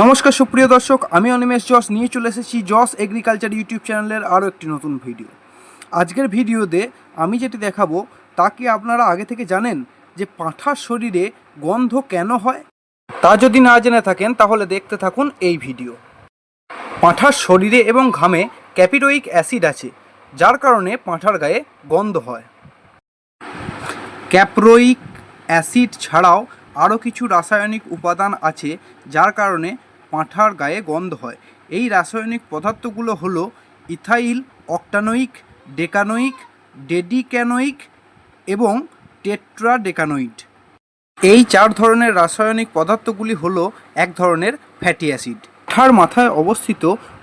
নমস্কার সুপ্রিয় দর্শক, আমি অনিমেষ জস নিয়ে চলে এসেছি জস এগ্রিকালচার ইউটিউব চ্যানেলের আরও একটি নতুন ভিডিও। আজকের ভিডিওতে আমি যেটি দেখাবো তা কি আপনারা আগে থেকে জানেন যে পাঁঠার শরীরে গন্ধ কেন হয়? তা যদি না জেনে থাকেন তাহলে দেখতে থাকুন এই ভিডিও। পাঁঠার শরীরে এবং ঘামে ক্যাপিটোইক অ্যাসিড আছে, যার কারণে পাঁঠার গায়ে গন্ধ হয়। ক্যাপ্রোইক অ্যাসিড ছাড়াও আরও কিছু রাসায়নিক উপাদান আছে যার কারণে পাঁঠার গায়ে গন্ধ হয়। এই রাসায়নিক পদার্থগুলো হলো ইথাইল অক্টানোইক, ডেকানোইক, ডেডিক্যানোইক এবং টেট্রাডেকানোইড। এই চার ধরনের রাসায়নিক পদার্থগুলি হলো এক ধরনের ফ্যাটি অ্যাসিড। পাঁঠার মাথায় অবস্থিত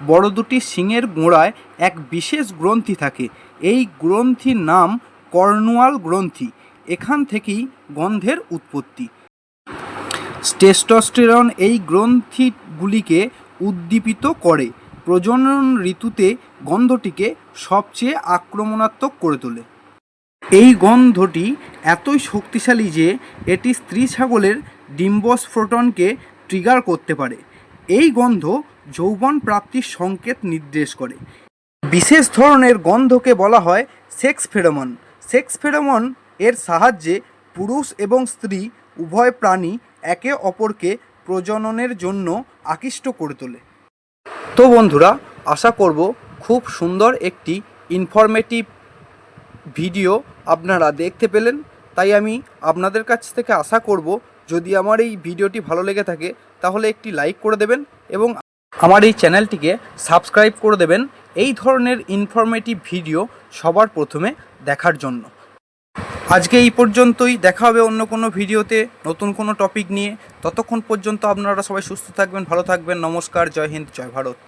বড় দুটি শিংয়ের গোড়ায় এক বিশেষ গ্রন্থি থাকে। এই গ্রন্থির নাম কর্নুয়াল গ্রন্থি। এখান থেকেই গন্ধের উৎপত্তি। টেস্টোস্টেরন এই গ্রন্থিগুলিকে উদ্দীপিত করে, প্রজনন ঋতুতে গন্ধটিকে সবচেয়ে আক্রমণাত্মক করে তোলে। এই গন্ধটি এতই শক্তিশালী যে এটি স্ত্রী ছাগলের ডিম্বস্ফোটনকে ট্রিগার করতে পারে। এই গন্ধ যৌবন প্রাপ্তির সংকেত নির্দেশ করে। বিশেষ ধরনের গন্ধকে বলা হয় সেক্স ফেরোমন। সেক্স ফেরোমন এর সাহায্যে পুরুষ এবং স্ত্রী উভয় প্রাণী একে অপরকে প্রজননের জন্য আকৃষ্ট করে তোলে। তো বন্ধুরা, আশা করব খুব সুন্দর একটি ইনফরমেটিভ ভিডিও আপনারা দেখতে পেলেন। তাই আমি আপনাদের কাছ থেকে আশা করব, যদি আমার এই ভিডিওটি ভালো লেগে থাকে তাহলে একটি লাইক করে দেবেন এবং আমার এই চ্যানেলটিকে সাবস্ক্রাইব করে দেবেন এই ধরনের ইনফরমেটিভ ভিডিও সবার প্রথমে দেখার জন্য। আজকে এই পর্যন্তই, দেখা হবে অন্য কোনো ভিডিওতে নতুন কোনো টপিক নিয়ে। ততক্ষণ পর্যন্ত আপনারা সবাই সুস্থ থাকবেন, ভালো থাকবেন। নমস্কার, জয় হিন্দ, জয় ভারত।